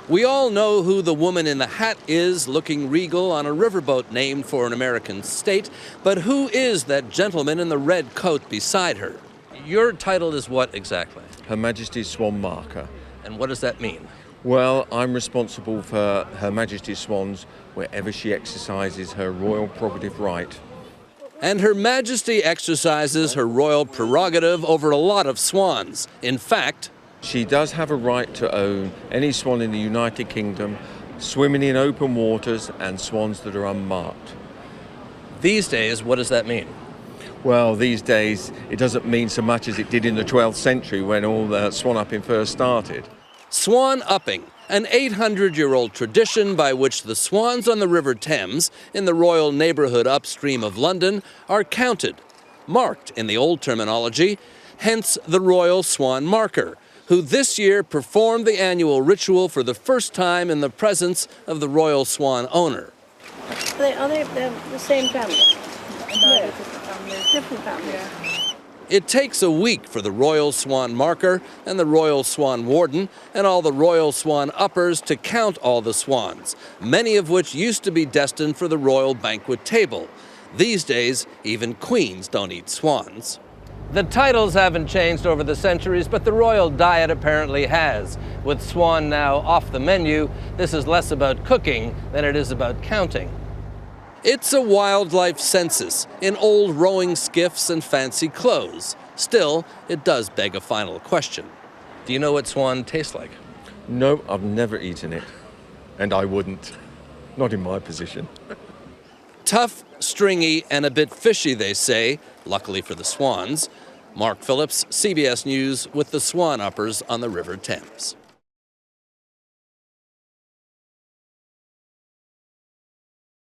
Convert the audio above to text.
We all know who the woman in the hat is, looking regal on a riverboat named for an American state, but who is that gentleman in the red coat beside her? Your title is what exactly? Her Majesty's Swan Marker. And what does that mean? Well, I'm responsible for Her Majesty's swans wherever she exercises her royal prerogative right. And Her Majesty exercises her royal prerogative over a lot of swans. In fact, she does have a right to own any swan in the United Kingdom, swimming in open waters and swans that are unmarked. These days, what does that mean? Well, these days, it doesn't mean so much as it did in the 12th century when all the Swan Upping first started. Swan Upping, an 800-year-old tradition by which the swans on the River Thames, in the royal neighbourhood upstream of London, are counted, marked in the old terminology, hence the Royal Swan Marker, who this year performed the annual ritual for the first time in the presence of the royal swan owner. Are they the same family? No, different families. Yeah. It takes a week for the Royal Swan Marker and the Royal Swan Warden and all the Royal Swan Uppers to count all the swans, many of which used to be destined for the royal banquet table. These days, even queens don't eat swans. The titles haven't changed over the centuries, but the royal diet apparently has. With swan now off the menu, this is less about cooking than it is about counting. It's a wildlife census in old rowing skiffs and fancy clothes. Still, it does beg a final question. Do you know what swan tastes like? No, I've never eaten it. And I wouldn't. Not in my position. Tough, stringy, and a bit fishy, they say, luckily for the swans. Mark Phillips, CBS News, with the Swan Uppers on the River Thames.